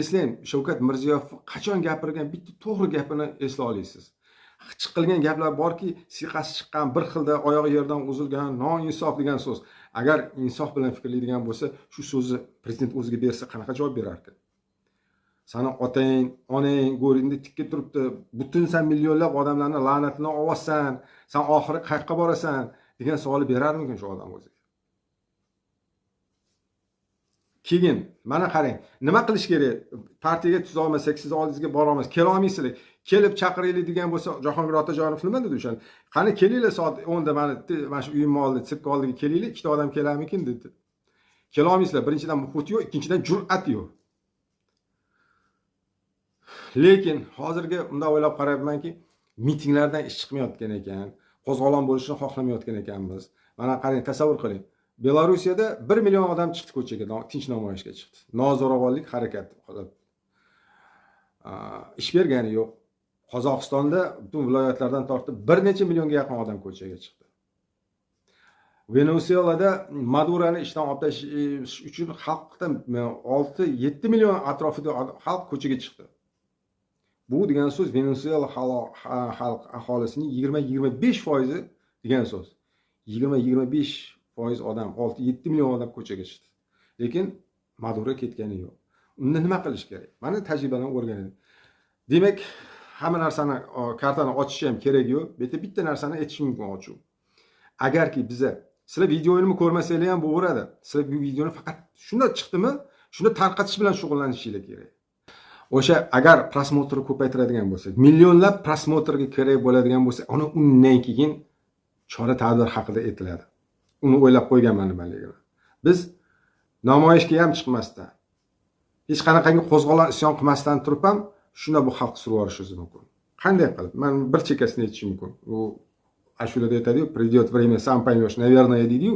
eslang, Shavkat Mirziyoyev qachon gapirgan bitta to'g'ri gapini esla olasiz. Chiqilgan gaplar borki, siqasi chiqqan, bir xilda oyog'i yerdan uzilgan, noinsof degan so'z. Agar insof bilan fikrlaydigan bo'lsa, shu so'zni prezident o'ziga bersa qanaqa javob berar ekan? Sana otang, onang go'ringda tikka turibdi. Butun sen millionlab odamlarni la'natini olsan, sen oxiri qayerga borasan degan savol berarmikin shu odam o'ziga? Keyin mana qarang, nima qilish kerak? Partiyaga tuza olmasak, siz oldingizga bora olmaysiz, kela olmaysizlar. Kelib chaqiraylik degan bo'lsa, Jahongir Otajonov nima dedi o'sha? Qani kelinglar soat 10 da mana shu uyimni oldida, sirk oldiga kelinglar, ikkita odam kelarmikin dedi. Kela olmaysizlar. Birinchidan muhit yo'q, ikkinchidan jur'at yo'q. Lekin hozirgi unda o'ylab qarayapmanki, mitinglardan ish chiqmayotgan ekan, qo'zg'olon bo'lishini xohlamayotgan ekanmiz. Mana qarang, tasavvur qiling. Belarusiyada 1 million odam chiqdi ko'chaga, tinch namoyishga chiqdi. Nozo'ravonlik harakati. Ish bergani yo'q. Qozog'istonda butun viloyatlardan tortib bir necha millionga yaqin odam ko'chaga chiqdi. Venezuelada Madurani ishdan olib tashlash uchun xalqdan 6-7 million atrofida xalq ko'chaga chiqdi. Bu degan so'z Venezuela xalq aholisining 20-25% degan so'z. 20-25% odam, 6-7 million odam ko'chaga chiqdi. Lekin Maduro ketgani yo'q. Unda nima qilish kerak? Mana tajribadan o'rganadi. Demak, hamma narsani kartani ochish ham kerak yo'q. Bitta narsani aytish mumkin ochish. Agarki biza sizlar videoyimni ko'rmasanglar ham bo'laveradi. Sizlar bu videoni faqat shunda chiqdimi, shunda tarqatish bilan shug'ullanishingiz kerak. O'sha agar prosmotrni ko'paytiradigan bo'lsak, millionlab prosmotrga kerak bo'ladigan bo'lsa, uni undan keyin chora-tadbir haqida aytiladi. Uni o'ylab qo'yganman nimaligini. Biz namoyishga ham chiqmasdan, hech qanaqangi qo'zg'olon isyon qilmasdan turib ham shunda bu xalq surib yuborishimiz mumkin. Qanday qilib? Men bir chekkasini aytishim mumkin. U ashulada aytadi-yu, "Придёт время, сам поймёшь", наверное, deydi-yu.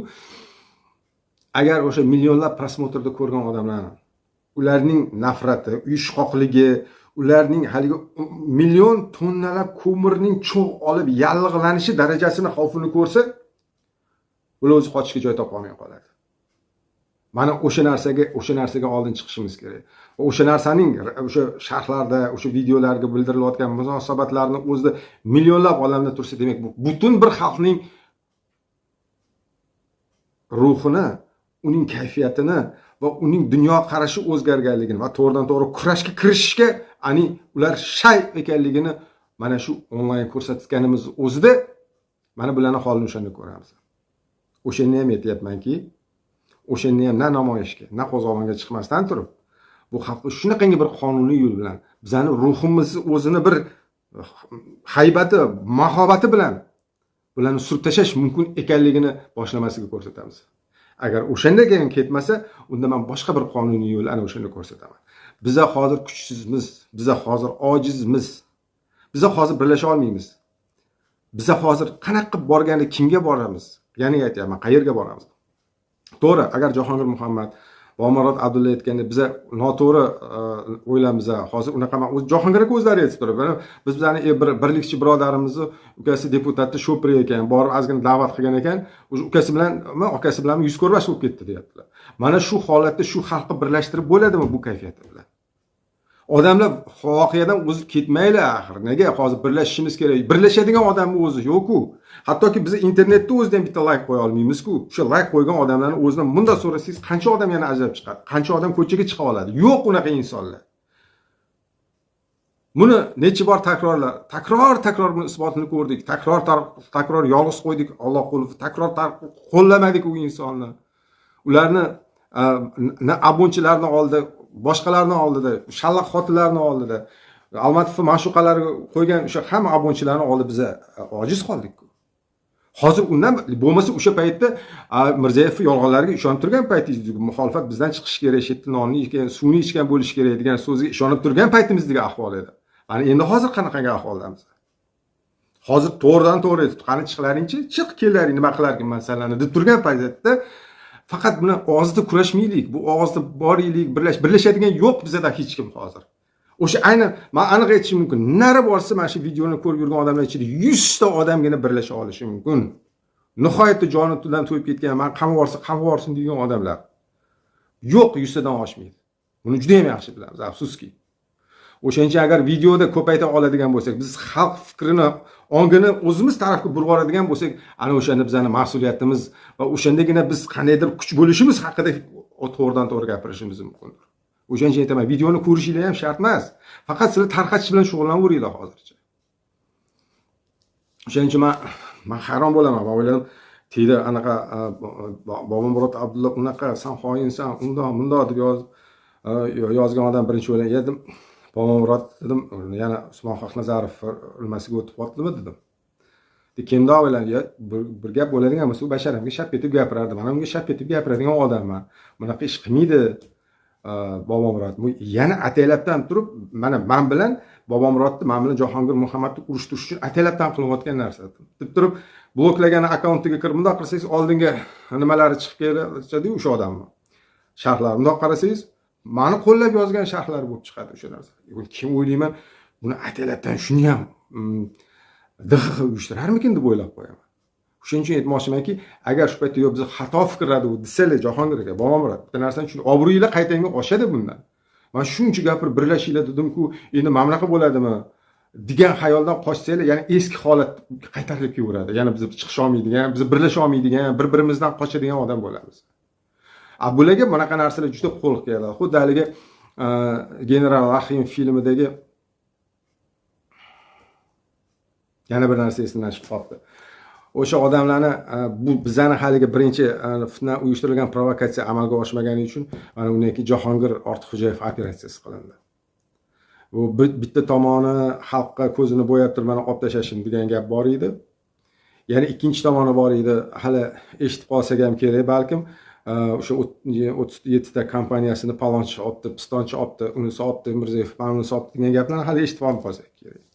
Agar o'sha millionlab prosmotrda ko'rgan odamlarni ularning nafrati, uyushqoqligi, ularning haligi million tonnalab ko'mirning cho'g' olib yallig'lanishi darajasini xavfini ko'rsa, ular o'zi qochishga joy topolmay qoladi. Mana o'sha narsaga oldin chiqishimiz kerak. Va o'sha narsaning o'sha sharhlarda, o'sha videolarga bildirilayotgan munosabatlarni o'zida millionlab odamlar tursa, demak bu butun bir xalqning ruhini, uning kayfiyatini va uning dunyo qarashi o'zgarganligini va to'g'ridan-to'g'ri kurashga kirishishga, ani ular shay ekanligini mana shu onlayn ko'rsatganimiz o'zida mana bularning holini o'shanda ko'ramiz. O'shanda ham aytayapmanki, o'shanda ham na namoyishga, na qo'zg'olonga chiqmasdan turib, bu xalqni shunaqangi bir qonuniy yo'l bilan, bizning ruhimizni o'zini bir haybati, mahobati bilan bularni surib tashlash mumkin ekanligini boshlamasiga ko'rsatamiz. Agar o'shandan keyin ketmasa, unda men boshqa bir qonuniy yo'l ana o'shanda ko'rsataman. Biza hozir kuchsizmiz, biza hozir ojizmiz. Biza hozir birlasha olmaymiz. Biza hozir qanaqa qilib borganda kimga boramiz? Ya'ni aytayapman, qayerga boramiz? To'g'ri, agar Jahongir Muhammad va Omurod Abdulla aytganda biza noto'g'ri o'ylamiz. Hozir unaqa Jahongir aka o'zlari aytib turib, biz bizani birlikchi birodarimizni ukasi deputatni shopri ekan, borib ozgina da'vat qilgan ekan, ukasi bilan, akasi bilan yuz ko'rbash bo'lib ketdi deyaptilar. Mana shu holatda shu xalqni birlashtirib bo'ladimi bu kayfiyat bilan? Odamlar voqeadan o'zib ketmaylar axir. Nega hozir birlashishimiz kerak? Birlashadigan odamning o'zi yo'q-ku. Hattoki biz internetda o'zidan bitta like qo'ya olmaymiz-ku. O'sha like qo'ygan odamlarni o'zidan bunda so'rasangiz, qancha odam yana ajrab chiqadi? Qancha odam ko'chaga chiqa oladi? Yo'q unaqa insonlar. Buni necha bor takror buni isbotini ko'rdik. Takror yolg'iz qo'ydik Alloh qo'lida. Takror qo'llamadik u insonni. Ularni abunchilarning oldida, boshqalarning oldida, shallaq xotinlarning oldida, Almatov ma'shuqalariga qo'ygan o'sha hamma abunchilarning oldida biz ojiz qoldik-ku. Hozir undan bo'lmasa o'sha paytda Mirziyoyev yolg'onlariga ishonib turgan paytingizda muxolifat bizdan chiqish kerak, shetni nonni ichgan, suvni ichgan bo'lish kerak degan so'zga ishonib turgan paytimizdagi ahvol edi. Mana endi hozir qanaqangi ahvoldamiz? Hozir to'g'ridan-to'g'ri qani chiqlaringchi, chiq kellaring nima qilarkin masalani deb turgan paytda faqat buni og'zida kurashmaylik, bu og'zida boraylik, birlashadigan yo'q bizda hech kim hozir. O'sha aynan men aniq aytishim mumkin. Nari borsa mana shu videoni ko'rib yurgan odamlar ichida 100 ta odamgina birlasha olishi mumkin. Nihoyatda joni tildan to'yib ketgan, men qamib borsin degan odamlar yo'q, 100 tadan oshmaydi. Buni juda ham yaxshi bilamiz, afsuski. O'shaning uchun agar videoda ko'paytira oladigan bo'lsak, biz xalq fikrini, ongini o'zimiz tarafga burib oladigan bo'lsak, ana o'shanda bizning mas'uliyatimiz va o'shandagina biz qandaydir kuch bo'lishimiz haqida to'g'ridan to'g'ri gapirishimiz mumkindir. O'shaning uchun aytaman, videoni ko'rishinglar ham shart emas. Faqat sizlar tarqatish bilan shug'ullanaveringlar hozircha. O'shaning uchun men hayron bo'laman va o'yladim, tiyda anaqa Bobomurod Abdulla unaqa sen xoinsan, bundoq deb yozgan odam birinchi o'yladim. Bobomurod dedim, yana Usmon Xalqnazarov o'lmasiga o'tib qolibdimi dedim. Kimda o'yladi, bir gap bo'ladigan bo'lsa, u basharamga shap etib gapirardi. Men unga shap etib gapiradigan odamman. Bunaqa ish qilmaydi Bobomurod. Yana ataylabdan turib, mana men bilan Bobomurodni, men bilan Jahongir Muhammadni urishtirish uchun ataylabdan qilayotgan narsa. Deb turib, bloklagan akkauntiga kirib, bundoq qilsangiz oldinga nimalari chiqib keladi o'sha odamni. Sharhlar bundoq qarasangiz, meni qo'llab yozgan sharhlar bo'lib chiqadi o'sha narsa. Kim o'ylayman, buni ataylabdan shuni ham DXX uyushtirarmikin deb o'ylab qo'yaman. Shuning uchun aytmoqchimanki, agar shu paytda biz xato fikrlarni desanglar Jahongir aka, Bobomurod, bitta narsani tushunib, obro'yinglar qaytanga oshadi bundan. Men shuncha gapirib birlashinglar dedim-ku, endi mana bunaqa bo'ladimi degan xayoldan qochsanglar, yana eski holat qaytarilib kelaveradi. Yana biz chiqish olmaydigan, biz birlasha olmaydigan, bir-birimizdan qochadigan odam bo'lamiz. Bularga bunaqa narsalar juda qo'l keladi. Xuddi haligi General Rahim filmidagi yana bir narsa esimdan chiqib qoldi. O'sha odamlarni bu bizani haligi birinchi fitna uyushtirilgan provokatsiya amalga oshmagani uchun mana undan keyin Jahongir Ortiqxo'jayev operatsiyasi qilindi. Bu bitta tomoni xalqqa ko'zini bo'yab turib mana olib tashlashim degan gap bor edi. Yana ikkinchi tomoni bor edi. Hali eshitib qolsak ham kerak, balkim o'sha 37 ta kompaniyasini palonchi olibdi, pistonchi olibdi, unisi olibdi, Mirziyoyev mana unisi olibdi degan gaplarni hali eshitib olib qolsak kerak.